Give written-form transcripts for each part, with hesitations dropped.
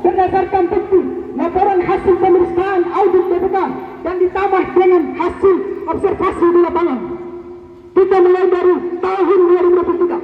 berdasarkan bukti laporan hasil pemeriksaan audit BPK dan ditambah dengan hasil observasi di lapangan. Kita mulai dari tahun 2023.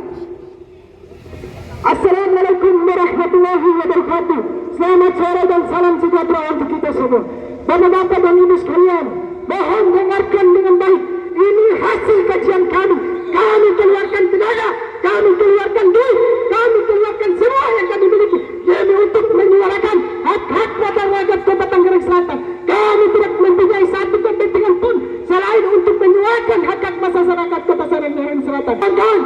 Assalamualaikum warahmatullahi wabarakatuh. Selamat sore dan salam sejahtera untuk kita semua. Bapak-bapak dan ibu sekalian, mohon dengarkan dengan baik. Ini hasil kajian kami. Kami keluarkan tenaga, kami keluarkan duit, kami keluarkan semua yang kami miliki demi untuk menyuarakan hak-hak rakyat Kota Tangerang Selatan. Kami tidak mempunyai satu kepentingan pun selain untuk menyuarakan hak-hak masyarakat Kota Tangerang Selatan. Kawan-kawan,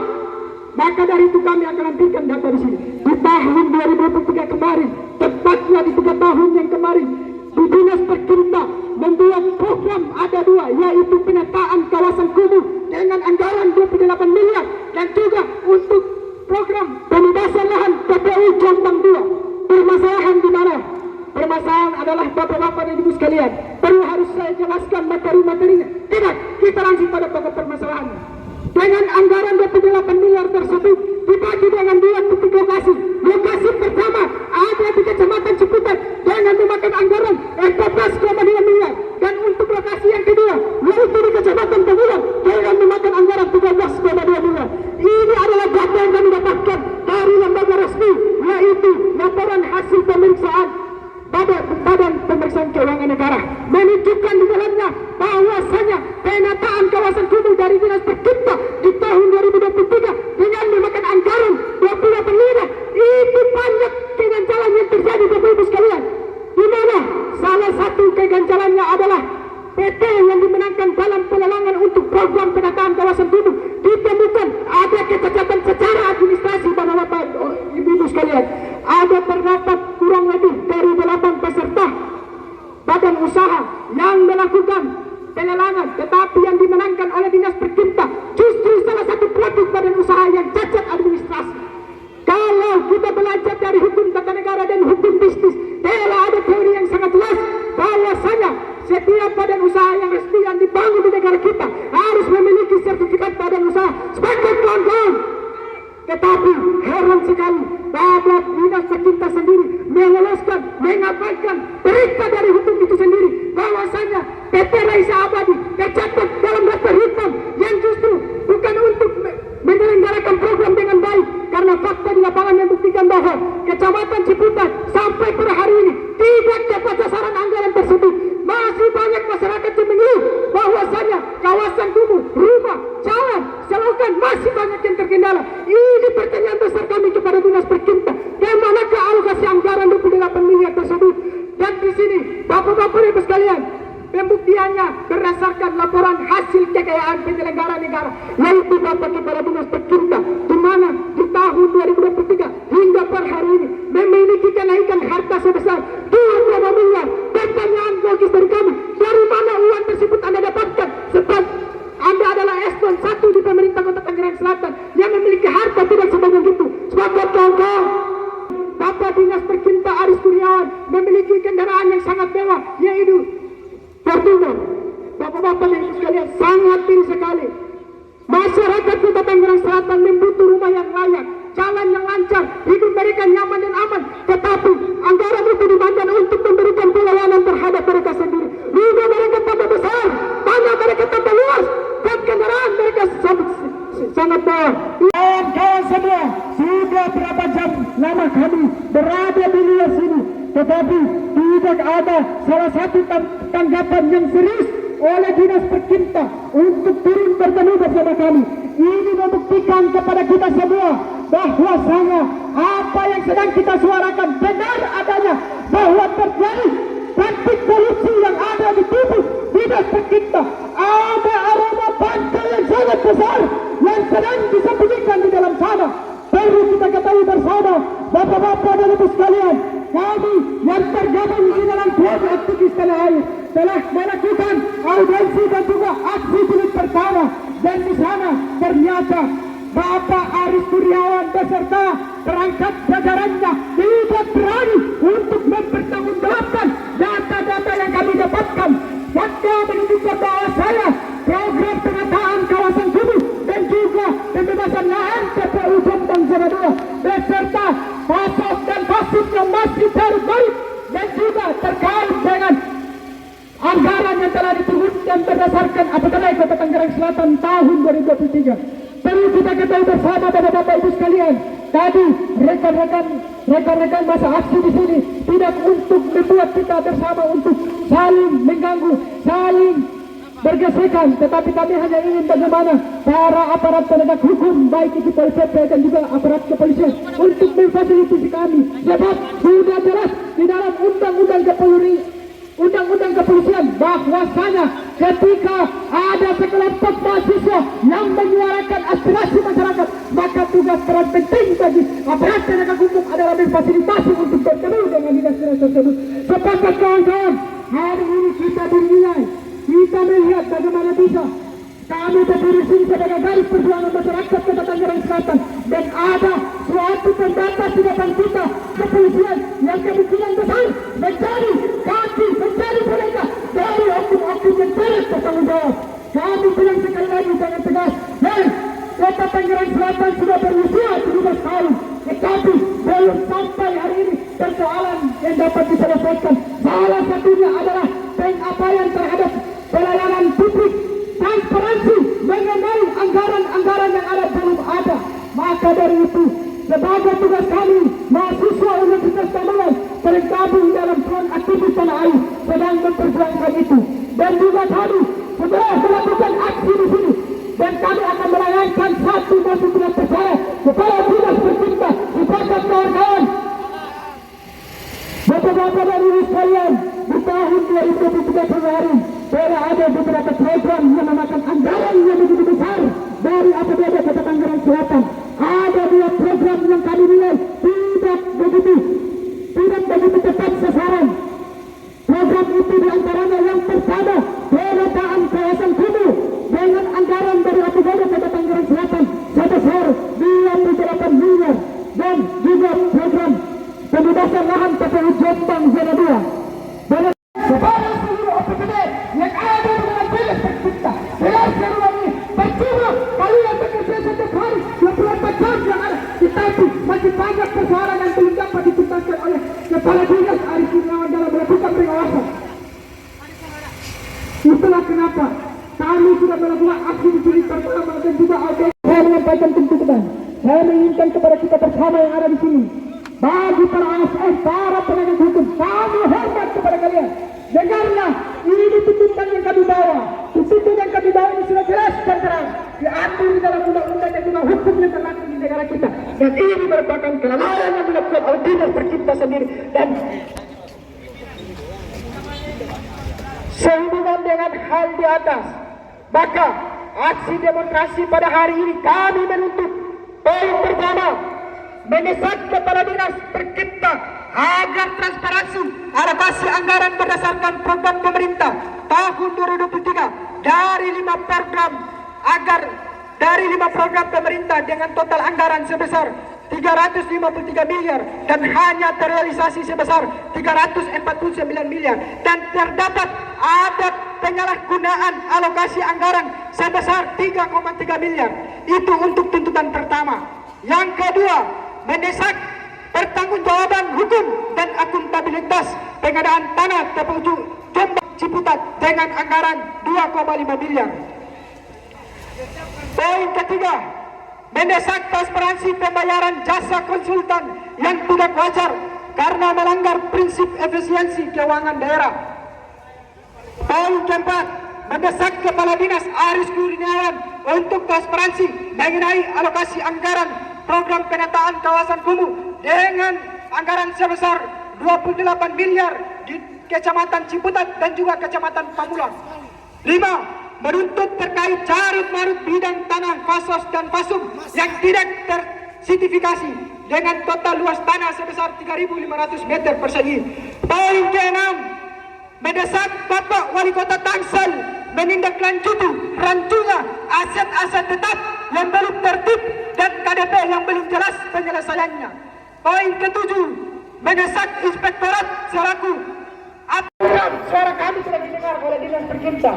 maka dari itu kami akan lampirkan data di sini. Di tahun 2023 kemarin, tepatnya di 3 tahun yang kemarin, di Dinas Perkinta membuat program ada 2, yaitu penataan kawasan kumuh dengan anggaran 28 miliar dan juga untuk program pembebasan lahan TPU Jombang 2. Permasalahan di mana? Permasalahan adalah bapak-bapak dan ibu sekalian. Perlu harus saya jelaskan materi-materinya? Tidak, kita langsung pada pokok permasalahannya. Dengan anggaran 28 miliar tersebut dibagi dengan 2 titik lokasi. Lokasi pertama ada di Kecamatan Ciputat dengan memakan anggaran 14,2 miliar, dan untuk lokasi yang kedua yaitu di Kecamatan Tegulang dengan memakan anggaran 13,2 miliar. Ini adalah data yang kami dapatkan dari lembaga resmi, yaitu laporan hasil pemeriksaan Badan Pemeriksaan Keuangan Negara, menunjukkan di dalamnya bahwasanya penataan kawasan kumuh dari Dinas Perkinta di tahun 2023 dengan memakan anggaran 28 miliar itu banyak keganjalan yang terjadi, Bapak Ibu sekalian. Di mana salah satu keganjalannya adalah PT yang dimenangkan dalam pelelangan untuk program penataan kawasan kumuh ditemukan ada kecacatan secara administrasi, Bapak-bapak, Ibu-ibu sekalian. Ada terdapat kurang lebih dari 8 peserta badan usaha yang melakukan pelelangan, tetapi yang dimenangkan oleh Dinas Perkinta justru salah satu produk badan usaha yang cacat administrasi. Kalau kita belajar dari hukum tata negara dan hukum bisnis, telah ada teori yang sangat jelas bahwasanya setiap badan usaha yang resmi yang dibangun di negara kita harus memiliki sertifikat badan usaha sebagai kawan-kawan. Tetapi heran sekali bahwa Dinas Perkinta sendiri meloloskan, mengabaikan berita dari hukum itu sendiri bahwasanya PT Raisa Abadi tercatat dalam daftar hitam yang justru bukan untuk menyelenggarakan program dengan baik, karena fakta di lapangan membuktikan bahwa Kecamatan Ciputat sampai per hari ini tidak dapat sasaran anggaran tersebut. Masih banyak masyarakat yang mengeluh bahwasanya kawasan kumuh, rumah, jalan, selokan masih banyak yang terkendala. Ini pertanyaan besar kami kepada Dinas Perkinta, kemanakah alokasi anggaran 28 miliar tersebut? Dan di sini bapak-bapak ibu sekalian, pembuktiannya berdasarkan laporan hasil kekayaan penyelenggara negara, yaitu dapat kepada Dinas Perkinta, di mana di tahun 2023 hingga per hari ini memiliki kenaikan harta sebesar 2 miliar. Pertanyaan logis dari kami, dari mana uang tersebut Anda dapatkan? Sebab Anda adalah eselon 1 di pemerintah Kota Tangerang Selatan yang memiliki harta tidak sebanyak itu. Sebagai contoh, Bapak Dinas Perkinta Aris Kurniawan memiliki kendaraan yang sangat mewah, yaitu Fortuner. Bapak-bapak dan ibu sekalian, sangat tinggi sekali. Masyarakat Kota Tangerang Selatan membutuhkan rumah yang layak, jalan yang lancar, hidup mereka nyaman dan aman. Tetapi anggaran itu dimanfaatkan untuk memberikan pelayanan terhadap mereka sendiri. Rumah mereka tambah besar, tanah mereka tambah luas, dan kendaraan mereka sangat bawah. Kawan-kawan semua, sudah berapa jam lama kami berada di luar sini, tetapi tidak ada salah satu tanggapan yang serius oleh Dinas Perkinta untuk turun bertemu bersama kami. Ini membuktikan kepada kita semua bahwasanya apa yang sedang kita suarakan benar adanya, bahwa terjadi praktik korupsi yang ada di tubuh Dinas Perkinta. Ada aroma pantai yang sangat besar yang sedang disembunyikan di dalam sana. Perlu kita ketahui bersama, bapak-bapak dan ibu sekalian, kami yang tergabung di dalam kelompok aktivis tanah air telah melakukan audiensi dan juga aksi jilid pertama, dan di sana ternyata Bapak Aris Kurniawan beserta perangkat jajarannya tidak berani untuk mempertanggungjawabkan data-data yang kami dapatkan. Fakta menunjukkan bahwa saya program penataan kawasan kumuh dan juga pembebasan lahan TPU Jombang Zona 2 beserta pasok dan pasif yang masih Kabar baik dan juga terkait dengan anggaran yang telah diturunkan berdasarkan APBD Kota Tangerang Selatan tahun 2023. Perlu kita ketahui bersama Bapak Ibu sekalian, tadi rekan-rekan masa aksi di sini tidak untuk membuat kita bersama untuk saling mengganggu, saling bergesekan, tetapi kami hanya ingin bagaimana para aparat penegak hukum baik itu Polisi dan juga aparat kepolisian untuk memfasilitasi kami, sebab sudah jelas di dalam undang-undang kepolisian bahwasanya ketika ada sekelompok mahasiswa yang menyuarakan aspirasi masyarakat, maka tugas peran penting bagi aparat penegak hukum adalah memfasilitasi untuk bertemu dengan dinas-dinas tersebut. Sepakat kawan-kawan, hari ini kita bernilai, kita melihat bagaimana bisa kami berdiri sini sebagai garis perjuangan masyarakat Kota Tangerang Selatan, dan ada suatu pembatas di depan kita kepolisian yang kemungkinan besar mencari kaki, mencari mereka dari oknum-oknum yang tidak bertanggung jawab. Kami bilang sekali lagi dengan tegas, Kota Tangerang Selatan sudah berusia 17 tahun, tetapi belum sampai hari ini persoalan yang dapat diselesaikan. Salah satunya adalah pengabaian terhadap pelayanan publik, transparansi mengenai anggaran-anggaran yang ada belum ada. Maka dari itu, sebagai tugas kami mahasiswa Universitas Tangerang tergabung dalam front aktivis tanah air sedang memperjuangkan itu, dan juga kami sudah melakukan aksi di sini, dan kami akan melayangkan satu mosi tidak percaya kepada dinas tercinta. Sepakat kawan-kawan, Bapak-bapak dan ibu sekalian, di tahun 2023 Februari telah ada beberapa program yang memakan anggaran yang begitu besar dari APBD Kota Tangerang Selatan. Ada 2 program yang kami nilai tidak begitu tepat sasaran. Program itu diantaranya yang pertama, penataan kawasan kumuh dengan anggaran dari APBD Kota Tangerang Selatan sebesar 28 miliar, dan juga program pembebasan lahan TPU Jombang Zona 2 dan kepada seluruh APBD yang ada dengan dinas tercinta. Jelaskan lagi, percuma kalian bekerja setiap hari 24 jam yang ada, tetapi masih banyak persoalan yang belum dapat dituntaskan oleh Kepala Dinas Arief Kurniawan dalam melakukan pengawasan. Itulah kenapa kami sudah melakukan aksi di sini pertama dan juga saya menyampaikan tuntutan. Saya menginginkan kepada kita bersama yang ada di sini, bagi para ASN, para penegak hukum, kami hormat kepada kalian. Dengarlah, ini tuntutan yang kami bawa. Tuntutan yang kami bawa ini sudah jelas dan terang, diatur di dalam undang-undang dan juga hukum yang berlaku di negara kita. Dan ini merupakan kelalaian yang dilakukan oleh dinas tercinta sendiri. Dan sehubungan dengan hal di atas, maka aksi demonstrasi pada hari ini kami menuntut poin pertama, mendesak kepala dinas tercipta agar transparansi alokasi anggaran berdasarkan program pemerintah tahun 2023 dari 5 program pemerintah dengan total anggaran sebesar 353 miliar dan hanya terrealisasi sebesar 349 miliar, dan terdapat ada penyalahgunaan alokasi anggaran sebesar 3,3 miliar. Itu untuk tuntutan pertama. Yang kedua, mendesak pertanggungjawaban hukum dan akuntabilitas pengadaan tanah TPU Jombang Ciputat dengan anggaran 2,5 miliar. Poin ketiga, mendesak transparansi pembayaran jasa konsultan yang tidak wajar karena melanggar prinsip efisiensi keuangan daerah. Poin keempat, mendesak Kepala Dinas Arief Kurniawan untuk transparansi mengenai alokasi anggaran program penataan kawasan kumuh dengan anggaran sebesar 28 miliar di Kecamatan Ciputat dan juga Kecamatan Pamulang. 5. Menuntut terkait carut-marut bidang tanah Fasos dan Fasum yang tidak tersertifikasi dengan total luas tanah sebesar 3.500 meter persegi. Poin ke-6, mendesak Bapak Wali Kota Tangsel menindaklanjuti rancunya aset-aset tetap yang belum tertib dan KDP yang belum jelas penyelesaiannya. Poin ke-7, mendesak Inspektorat selaku suara kami sudah didengar oleh dinas tercinta.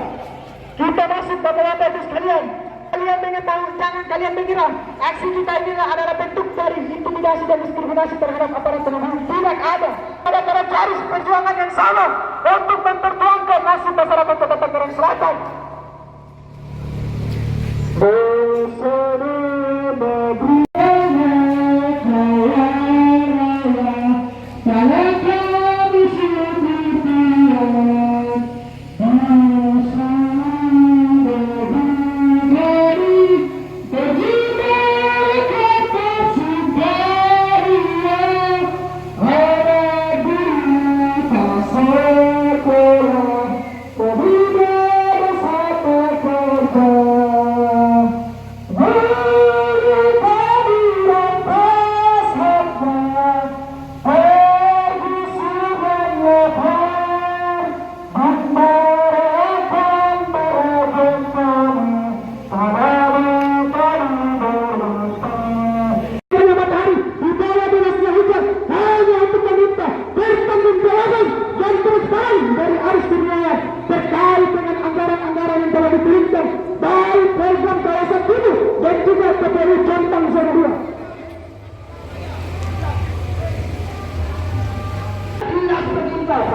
Kita masuk bapak-bapak itu sekalian. Kalian mengetahui, jangan kalian mengira aksi kita ini adalah bentuk dari intimidasi dan diskriminasi terhadap aparat penegak hukum. Tidak ada. Pada garis perjuangan yang sama untuk memperjuangkan nasib masyarakat Kota Tangerang Selatan. Bersama negeri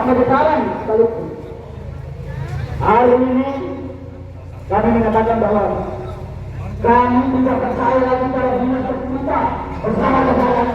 sama getaran sekalipun. Hari ini kami mengatakan bahwa kami tidak percaya lagi pada dinas pemerintah bersama getaran.